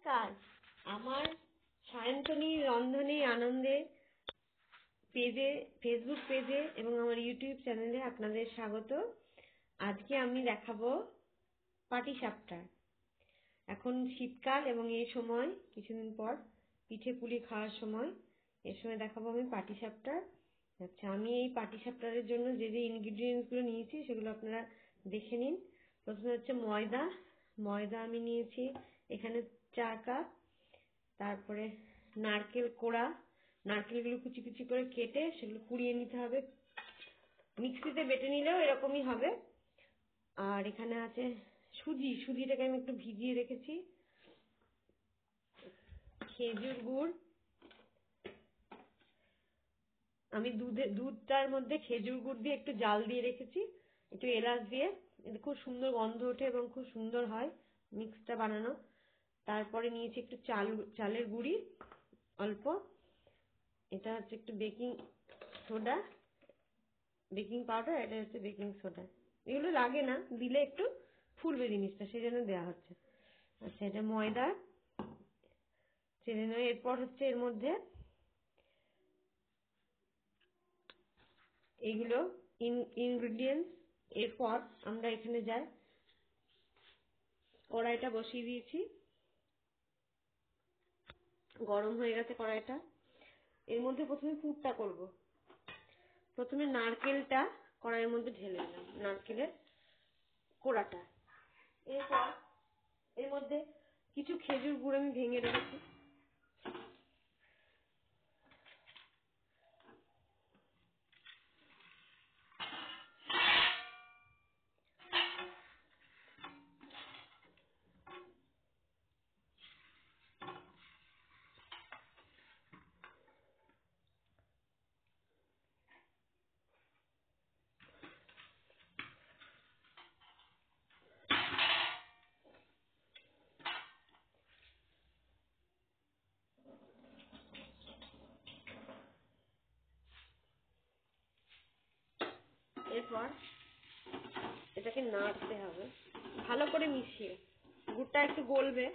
নমস্কার, আমার সায়ন্তনী রন্ধনে আনন্দে পেজে, ফেসবুক পেজে এবং আমার ইউটিউব চ্যানেলে আপনাদের স্বাগত। আজকে আমি দেখাবো পাটিসাপটা। এখন শীতকাল এবং এই সময় কিছুদিন পর পিঠে পুলি খাওয়ার সময়, এর সময় দেখাবো আমি পাটিসাপটা। আচ্ছা, আমি এই পাটিসাপটার জন্য যে যে ইনগ্রিডিয়েন্টস গুলো নিয়েছি সেগুলো আপনারা দেখে নিন। প্রথমে হচ্ছে ময়দা আমি নিয়েছি এখানে 4 কাপ। তারপরে নারকেল কোড়া, নারকেলগুলো কুচি কুচি করে কেটে সেগুলো কুড়িয়ে নিতে হবে, মিক্সিতে বেটে নিলেও এরকমই হবে। আর এখানে আছে সুজিটাকে আমি একটু ভিজিয়ে রেখেছি। খেজুর গুড়, আমি দুধটার মধ্যে খেজুর গুড় দিয়ে একটু জাল দিয়ে রেখেছি, একটু এলাচ দিয়ে, এতে খুব সুন্দর গন্ধ ওঠে এবং খুব সুন্দর হয় মিক্সটা বানানো। তারপরে নিয়েছি একটু চালের গুঁড়ি অল্প, এটা হচ্ছে একটু বেকিং পাউডার, এটা হচ্ছে বেকিং সোডা। এগুলো লাগে না, দিলে একটু ফুলবে জিনিসটা, সেই জন্য দেওয়া হচ্ছে। আচ্ছা, এটা ময়দা চেনে নেয়। এরপর হচ্ছে এর মধ্যে এইগুলো ইনগ্রিডিয়েন্টস। এরপর আমরা এখানে যাই, কড়াইটা বসিয়ে দিয়েছি, গরম হয়ে গেছে কড়াইটা। এর মধ্যে প্রথমে পুরটা করব। প্রথমে নারকেলটা কড়াইয়ের মধ্যে ঢেলে দিলাম, নারকেলের কোড়াটা। এরপর এর মধ্যে কিছু খেজুর গুড় আমি ভেঙে রেখেছি, এরপর এটাকে নাড়তে হবে ভালো করে মিশিয়ে। গুড়টা একটু গলবে,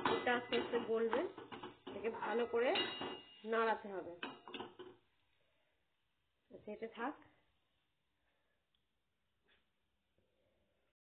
গুড়টা আস্তে আস্তে গলবে, এটাকে ভালো করে নাড়াতে হবে। আচ্ছা, এটা থাক।